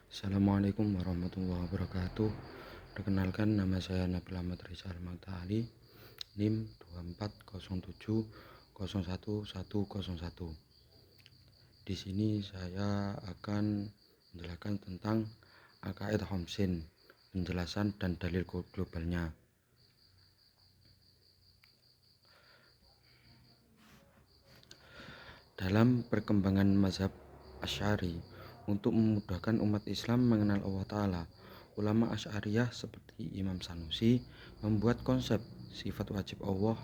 Assalamualaikum warahmatullahi wabarakatuh. Perkenalkan, nama saya Nabil Ahmad Rizal Magta Ali, NIM 24070101101. Di sini saya akan menjelaskan tentang Aqaid Khamsin, penjelasan dan dalil globalnya. Dalam perkembangan mazhab Asy'ari, untuk memudahkan umat Islam mengenal Allah Ta'ala, ulama Asy'ariyah seperti Imam Sanusi membuat konsep sifat wajib Allah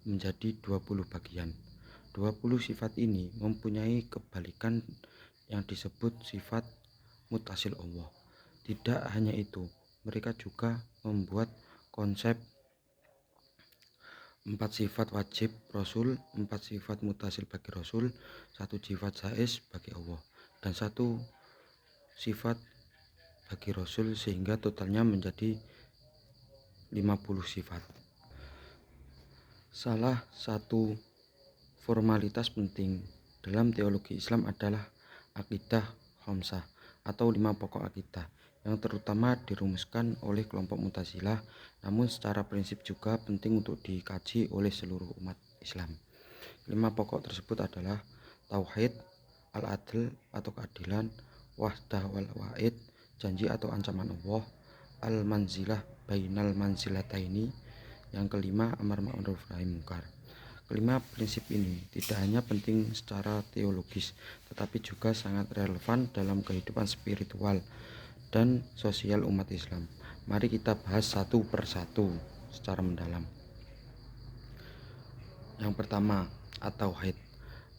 menjadi 20 bagian. 20 sifat ini mempunyai kebalikan yang disebut sifat mutasil Allah. Tidak hanya itu, mereka juga membuat konsep 4 sifat wajib Rasul, 4 sifat mutasil bagi Rasul, 1 sifat jaiz bagi Allah, dan 1 sifat bagi Rasul, sehingga totalnya menjadi 50 sifat. Salah satu formalitas penting dalam teologi Islam adalah akidah khamsah atau 5 pokok akidah yang terutama dirumuskan oleh kelompok Mu'tazilah, namun secara prinsip juga penting untuk dikaji oleh seluruh umat Islam. 5 pokok tersebut adalah tauhid, al-adl atau keadilan, wahdah wal wa'id, janji atau ancaman Allah, al-manzilah bainal manzilataini, yang kelima amar ma'ruf nahi munkar. Kelima prinsip ini tidak hanya penting secara teologis, tetapi juga sangat relevan dalam kehidupan spiritual dan sosial umat Islam. Mari kita bahas satu persatu secara mendalam. Yang pertama, at-tauhid,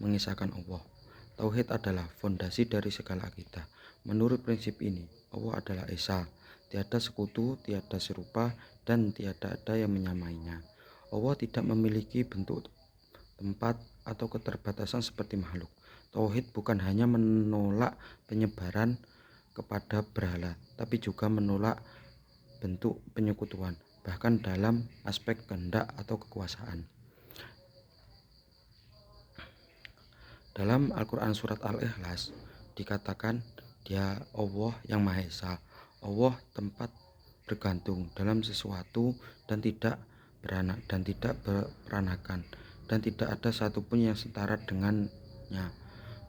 mengisahkan Allah. Tauhid adalah fondasi dari segala akidah. Menurut prinsip ini, Allah adalah esa, tiada sekutu, tiada serupa, dan tiada ada yang menyamainya. Allah tidak memiliki bentuk, tempat, atau keterbatasan seperti makhluk. Tauhid bukan hanya menolak penyebaran kepada berhala, tapi juga menolak bentuk penyekutuan, bahkan dalam aspek kehendak atau kekuasaan. Dalam Al-Quran surat Al-Ikhlas dikatakan, Dia Allah yang Maha Esa, Allah tempat bergantung dalam sesuatu dan tidak beranak dan tidak beranakan, dan tidak ada satupun yang setara dengannya.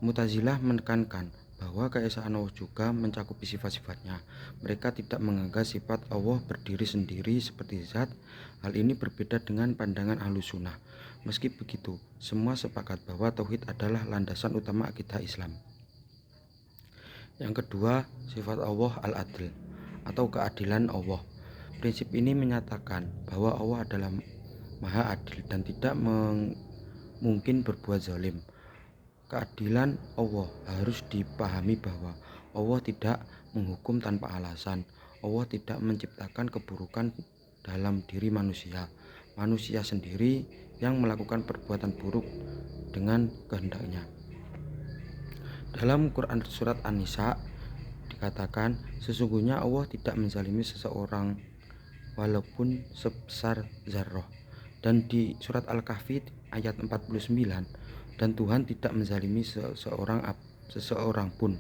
Mu'tazilah menekankan bahwa keesaan Allah juga mencakupi sifat-sifatnya. Mereka tidak menganggap sifat Allah berdiri sendiri seperti zat. Hal ini berbeda dengan pandangan Ahlus Sunnah. Meski begitu, semua sepakat bahwa tauhid adalah landasan utama akidah Islam. Yang kedua, sifat Allah al-adl atau keadilan Allah. Prinsip ini menyatakan bahwa Allah adalah Maha Adil dan tidak mungkin berbuat zalim. Keadilan Allah harus dipahami bahwa Allah tidak menghukum tanpa alasan. Allah tidak menciptakan keburukan dalam diri manusia. Manusia sendiri yang melakukan perbuatan buruk dengan kehendaknya. Dalam Quran surat An-Nisa dikatakan, sesungguhnya Allah tidak menzalimi seseorang walaupun sebesar zarrah. Dan di surat Al-Kahfi ayat 49, dan Tuhan tidak menzalimi seseorang pun.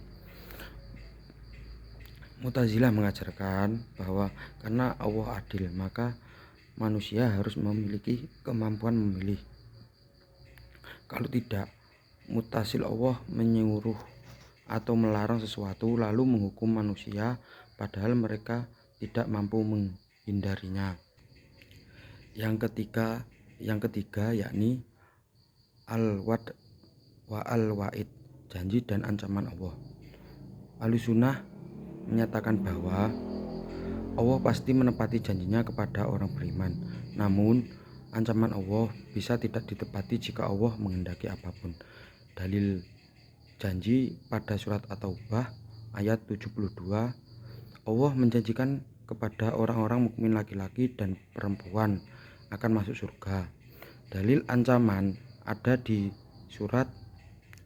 Mu'tazilah mengajarkan bahwa karena Allah adil, maka manusia harus memiliki kemampuan memilih. Kalau tidak, mutasil Allah menyuruh atau melarang sesuatu lalu menghukum manusia padahal mereka tidak mampu menghindarinya. Yang ketiga yakni al-wa'd wa al-wa'id, janji dan ancaman Allah. Ahlus Sunnah menyatakan bahwa Allah pasti menepati janjinya kepada orang beriman. Namun ancaman Allah bisa tidak ditepati jika Allah menghendaki apapun. Dalil janji pada surat At-Taubah ayat 72, Allah menjanjikan kepada orang-orang mukmin laki-laki dan perempuan akan masuk surga. Dalil ancaman ada di surat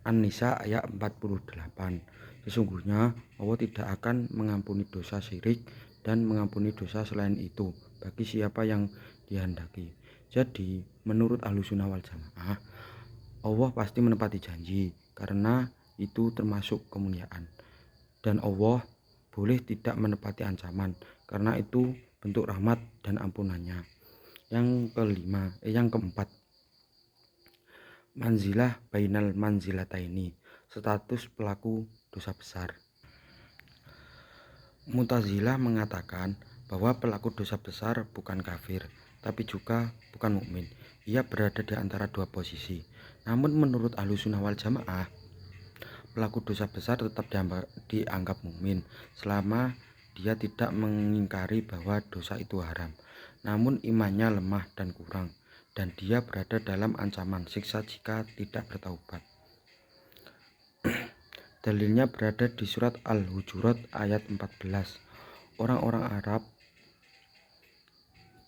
An-Nisa ayat 48. Sesungguhnya Allah tidak akan mengampuni dosa syirik dan mengampuni dosa selain itu bagi siapa yang dihendaki. Jadi menurut Ahlus Sunnah wal Jamaah, Allah pasti menepati janji karena itu termasuk kemuliaan, dan Allah boleh tidak menepati ancaman, karena itu bentuk rahmat dan ampunannya. Yang keempat, manzilah bainal manzilataini, status pelaku dosa besar. Mu'tazilah mengatakan bahwa pelaku dosa besar bukan kafir, tapi juga bukan mukmin. Ia berada di antara dua posisi. Namun menurut Ahlussunnah wal Jamaah, pelaku dosa besar tetap dianggap mukmin selama dia tidak mengingkari bahwa dosa itu haram. Namun imannya lemah dan kurang, dan dia berada dalam ancaman siksa jika tidak bertaubat. Dalilnya berada di surat Al-Hujurat ayat 14. Orang-orang Arab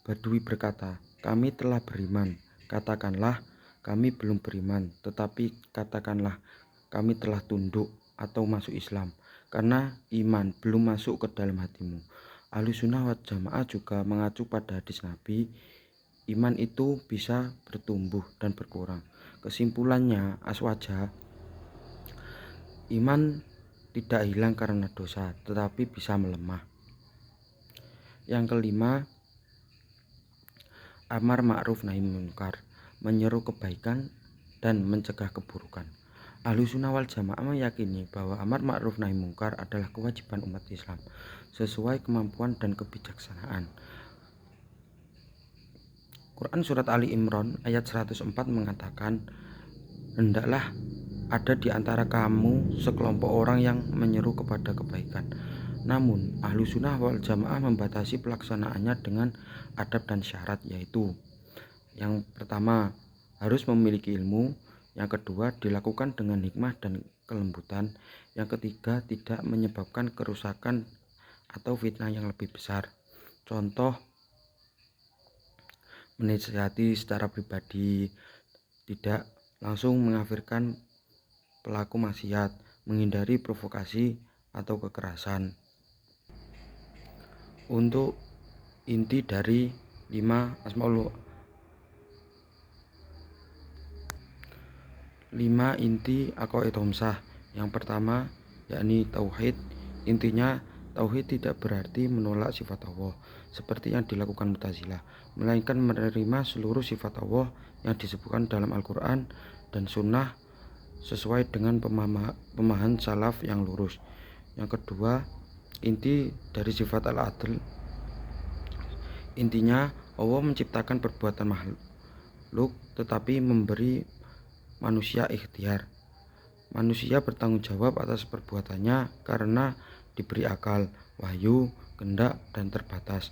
Badui berkata, "Kami telah beriman." Katakanlah, "Kami belum beriman." Tetapi katakanlah, "Kami telah tunduk atau masuk Islam," karena iman belum masuk ke dalam hatimu. Ahlussunnah wal Jamaah juga mengacu pada hadis Nabi, iman itu bisa bertumbuh dan berkurang. Kesimpulannya, aswaja, iman tidak hilang karena dosa, tetapi bisa melemah. Yang kelima, amar ma'ruf nahi munkar, menyeru kebaikan dan mencegah keburukan. Ahlussunnah wal Jamaah meyakini bahwa amar ma'ruf nahi munkar adalah kewajiban umat Islam sesuai kemampuan dan kebijaksanaan. Quran surat Ali Imran ayat 104 mengatakan, "Hendaklah ada di antara kamu sekelompok orang yang menyeru kepada kebaikan." Namun Ahlussunnah wal Jamaah membatasi pelaksanaannya dengan adab dan syarat, yaitu yang pertama, harus memiliki ilmu. Yang kedua, dilakukan dengan hikmah dan kelembutan. Yang ketiga, tidak menyebabkan kerusakan atau fitnah yang lebih besar. Contoh, menasihati secara pribadi, tidak langsung mengkafirkan pelaku maksiat, menghindari provokasi atau kekerasan. Untuk inti dari 5 inti aqaid khamsah. Yang pertama yakni tauhid. Intinya, tauhid tidak berarti menolak sifat Allah seperti yang dilakukan Mu'tazilah, melainkan menerima seluruh sifat Allah yang disebutkan dalam Al-Quran dan Sunnah sesuai dengan pemahaman salaf yang lurus. Yang kedua, inti dari sifat al-adl. Intinya, Allah menciptakan perbuatan makhluk tetapi memberi manusia ikhtiar. Manusia bertanggung jawab atas perbuatannya karena diberi akal, wahyu, kehendak, dan terbatas.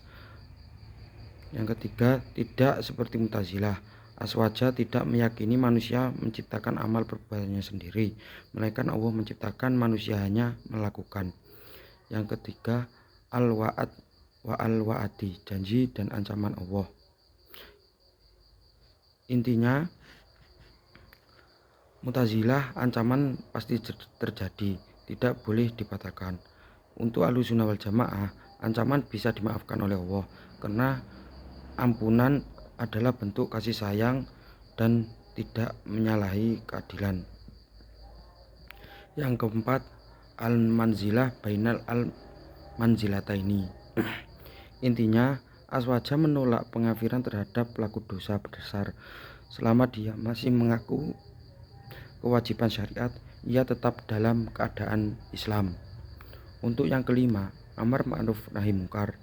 Yang ketiga, tidak seperti Mu'tazilah, aswaja tidak meyakini manusia menciptakan amal perbuatannya sendiri, melainkan Allah menciptakan, manusia hanya melakukan. Yang ketiga, al-wa'ad wa al-wa'adi, janji dan ancaman Allah. Intinya, Mu'tazilah, ancaman pasti terjadi, tidak boleh dibatalkan. Untuk Ahlussunnah wal Jamaah, ancaman bisa dimaafkan oleh Allah karena ampunan adalah bentuk kasih sayang dan tidak menyalahi keadilan. Yang keempat, al-manzilah bainal al-manzilataini. Intinya, aswaja menolak pengafiran terhadap pelaku dosa besar. Selama dia masih mengaku kewajiban syariat, ia tetap dalam keadaan Islam. Untuk yang kelima, amar ma'ruf nahi munkar.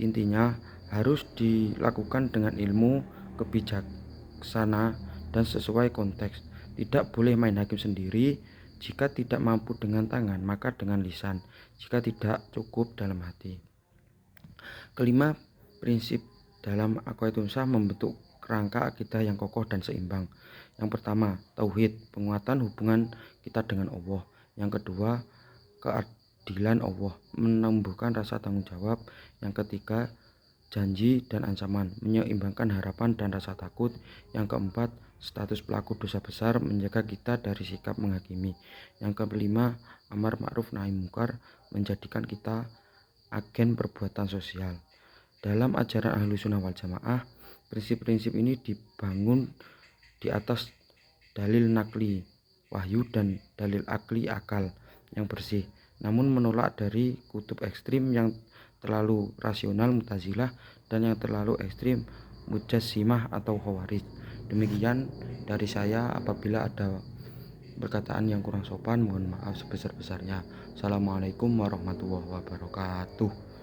Intinya, harus dilakukan dengan ilmu, kebijaksana, dan sesuai konteks. Tidak boleh main hakim sendiri. Jika tidak mampu dengan tangan, maka dengan lisan. Jika tidak cukup, dalam hati. Kelima, prinsip dalam aqaid khamsah membentuk kerangka akidah yang kokoh dan seimbang. Yang pertama, tauhid, penguatan hubungan kita dengan Allah. Yang kedua, keadilan Allah, menumbuhkan rasa tanggung jawab. Yang ketiga, janji dan ancaman, menyeimbangkan harapan dan rasa takut. Yang keempat, status pelaku dosa besar, menjaga kita dari sikap menghakimi. Yang kelima, amar ma'ruf nahi munkar, menjadikan kita agen perbuatan sosial. Dalam ajaran Ahlussunnah wal Jamaah, prinsip-prinsip ini dibangun di atas dalil nakli, wahyu, dan dalil akli, akal yang bersih. namun menolak dari kutub ekstrim yang terlalu rasional Mu'tazilah dan yang terlalu ekstrim Mujassimah atau Khawarij. Demikian dari saya. Apabila ada perkataan yang kurang sopan, mohon maaf sebesar-besarnya. Assalamualaikum warahmatullahi wabarakatuh.